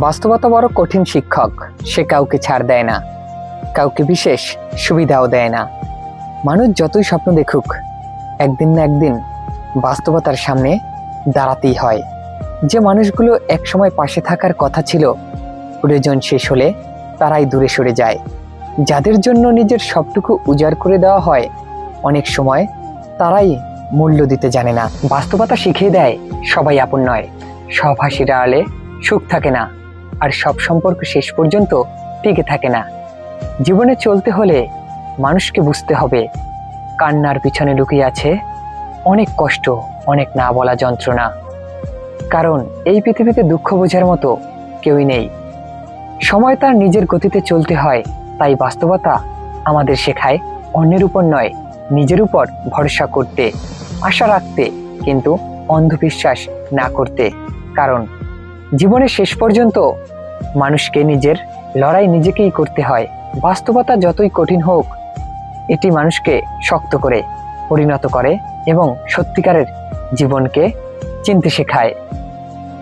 বাস্তবতা বড় কঠিন শিক্ষক। সে কাউকে ছাড় দেয় না, কাউকে বিশেষ সুবিধাও দেয় না। মানুষ যতই স্বপ্ন দেখুক, একদিন না একদিন বাস্তবতার সামনে দাঁড়াতেই হয়। যে মানুষগুলো একসময় পাশে থাকার কথা ছিল, প্রয়োজন শেষ হলে তারাই দূরে সরে যায়। যাদের জন্য নিজের সবটুকু উজাড় করে দেওয়া হয়, অনেক সময় তারাই মূল্য দিতে জানে না। বাস্তবতা শিখিয়ে দেয় সবাই আপন নয়, সব হাসির আড়ালে সুখ থাকে না, আর সব সম্পর্ক শেষ পর্যন্ত টিকে থাকে না। জীবনে চলতে হলে মানুষকে বুঝতে হবে, কান্নার পিছনে লুকিয়ে আছে অনেক কষ্ট, অনেক না বলা যন্ত্রণা। কারণ এই পৃথিবীতে দুঃখ বোঝার মতো কেউই নেই। সময় তার নিজের গতিতে চলতে হয়, তাই বাস্তবতা আমাদের শেখায় অন্যের উপর নয়, নিজের উপর ভরসা করতে, আশা রাখতে, কিন্তু অন্ধবিশ্বাস না করতে। কারণ জীবনের শেষ পর্যন্ত মানুষকে নিজের লড়াই নিজেকেই করতে হয়। বাস্তবতা যতই কঠিন হোক, এটি মানুষকে শক্ত করে পরিণত করে এবং সত্যিকারের জীবনকে চিনতে শেখায়।